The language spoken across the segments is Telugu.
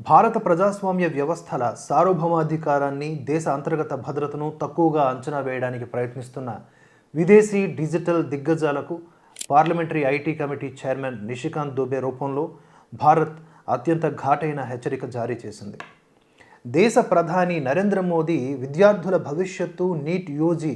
భారత ప్రజాస్వామ్య వ్యవస్థల సార్వభౌమాధికారాన్ని, దేశ అంతర్గత భద్రతను తక్కువగా అంచనా వేయడానికి ప్రయత్నిస్తున్న విదేశీ డిజిటల్ దిగ్గజాలకు parliamentary IT committee chairman Nishikant Dubey రూపంలో భారత్ అత్యంత ఘాటైన హెచ్చరిక జారీ చేసింది. దేశ ప్రధాని నరేంద్ర మోదీ విద్యార్థుల భవిష్యత్తు, నీట్ యూజీ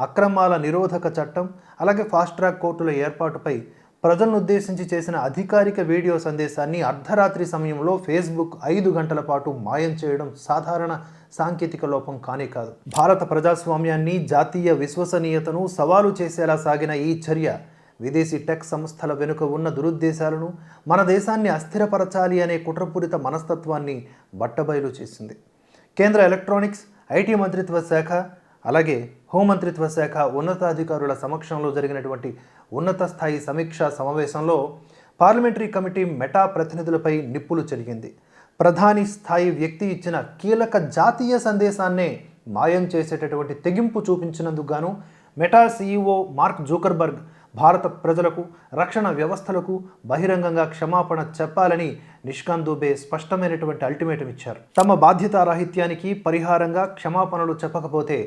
అక్రమాల నిరోధక చట్టం, అలాగే ఫాస్ట్ ట్రాక్ కోర్టుల ఏర్పాటుపై ప్రజలను ఉద్దేశించి చేసిన అధికారిక వీడియో సందేశాన్ని అర్ధరాత్రి సమయంలో ఫేస్బుక్ 5 గంటల పాటు మాయం చేయడం సాధారణ సాంకేతిక లోపం కానే కాదు. భారత ప్రజాస్వామ్యాన్ని, జాతీయ విశ్వసనీయతను సవాలు చేసేలా సాగిన ఈ చర్య విదేశీ టెక్ సంస్థల వెనుక ఉన్న దురుద్దేశాలను, మన దేశాన్ని అస్థిరపరచాలి అనే కుట్రపూరిత మనస్తత్వాన్ని బట్టబయలు చేసింది. కేంద్ర ఎలక్ట్రానిక్స్, ఐటీ మంత్రిత్వ శాఖ, అలాగే హోంమంత్రిత్వ శాఖ ఉన్నతాధికారుల సమక్షంలో జరిగినటువంటి ఉన్నత స్థాయి సమీక్షా సమావేశంలో పార్లమెంటరీ కమిటీ మెటా ప్రతినిధులపై నిప్పులు చెరిగింది. ప్రధాని స్థాయి వ్యక్తి ఇచ్చిన కీలక జాతీయ సందేశాన్నే మాయం చేసేటటువంటి తెగింపు చూపించినందుకు గాను మెటా సీఈఓ మార్క్ జూకర్బర్గ్ భారత ప్రజలకు, రక్షణ వ్యవస్థలకు బహిరంగంగా క్షమాపణ చెప్పాలని నిషికాంత్ దుబే స్పష్టమైనటువంటి అల్టిమేటం ఇచ్చారు. తమ బాధ్యతారాహిత్యానికి పరిహారంగా క్షమాపణలు చెప్పకపోతే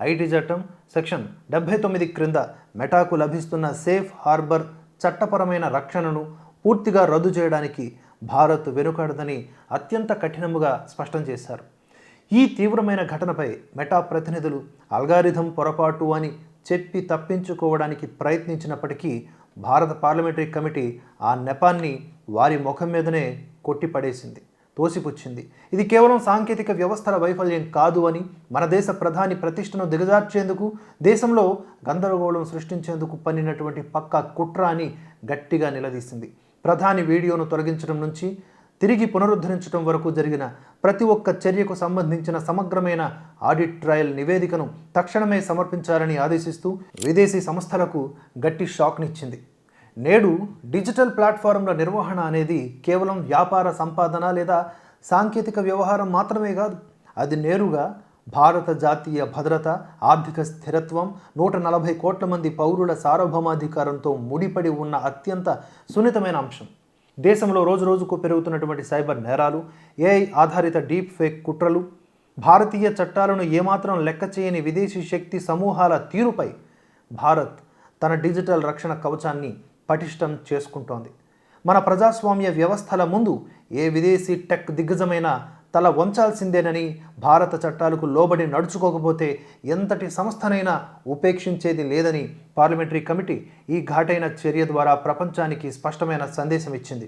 ఐటీ చట్టం సెక్షన్ 79 క్రింద మెటాకు లభిస్తున్న సేఫ్ హార్బర్ చట్టపరమైన రక్షణను పూర్తిగా రద్దు చేయడానికి భారత్ వెనుకాడదని అత్యంత కఠినముగా స్పష్టం చేశారు. ఈ తీవ్రమైన ఘటనపై మెటా ప్రతినిధులు అల్గారిథం పొరపాటు అని చెప్పి తప్పించుకోవడానికి ప్రయత్నించినప్పటికీ భారత పార్లమెంటరీ కమిటీ ఆ నెపాన్ని వారి ముఖం మీదనే కొట్టిపడేసింది, తోసిపుచ్చింది. ఇది కేవలం సాంకేతిక వ్యవస్థల వైఫల్యం కాదు అని, మన దేశ ప్రధాని ప్రతిష్టను దిగజార్చేందుకు, దేశంలో గందరగోళం సృష్టించేందుకు పన్నినటువంటి పక్కా కుట్ర అని గట్టిగా నిలదీసింది. ప్రధాని వీడియోను తొలగించడం నుంచి తిరిగి పునరుద్ధరించడం వరకు జరిగిన ప్రతి ఒక్క చర్యకు సంబంధించిన సమగ్రమైన ఆడిట్ ట్రయల్ నివేదికను తక్షణమే సమర్పించాలని ఆదేశిస్తూ విదేశీ సంస్థలకు గట్టి షాక్నిచ్చింది. నేడు డిజిటల్ ప్లాట్ఫారంల నిర్వహణ అనేది కేవలం వ్యాపార సంపాదన లేదా సాంకేతిక వ్యవహారం మాత్రమే కాదు. అది నేరుగా భారత జాతీయ భద్రత, ఆర్థిక స్థిరత్వం, 140 కోట్ల మంది పౌరుల సార్వభౌమాధికారంతో ముడిపడి ఉన్న అత్యంత సున్నితమైన అంశం. దేశంలో రోజురోజుకు పెరుగుతున్నటువంటి సైబర్ నేరాలు, ఏఐ ఆధారిత డీప్ ఫేక్ కుట్రలు, భారతీయ చట్టాలను ఏమాత్రం లెక్క చేయని విదేశీ శక్తి సమూహాల తీరుపై భారత్ తన డిజిటల్ రక్షణ కవచాన్ని పటిష్టం చేసుకుంటోంది. మన ప్రజాస్వామ్య వ్యవస్థల ముందు ఏ విదేశీ టెక్ దిగ్గజమైన తల వంచాల్సిందేనని, భారత చట్టాలకు లోబడి నడుచుకోకపోతే ఎంతటి సంస్థనైనా ఉపేక్షించేది లేదని పార్లమెంటరీ కమిటీ ఈ ఘాటైన చర్య ద్వారా ప్రపంచానికి స్పష్టమైన సందేశం ఇచ్చింది.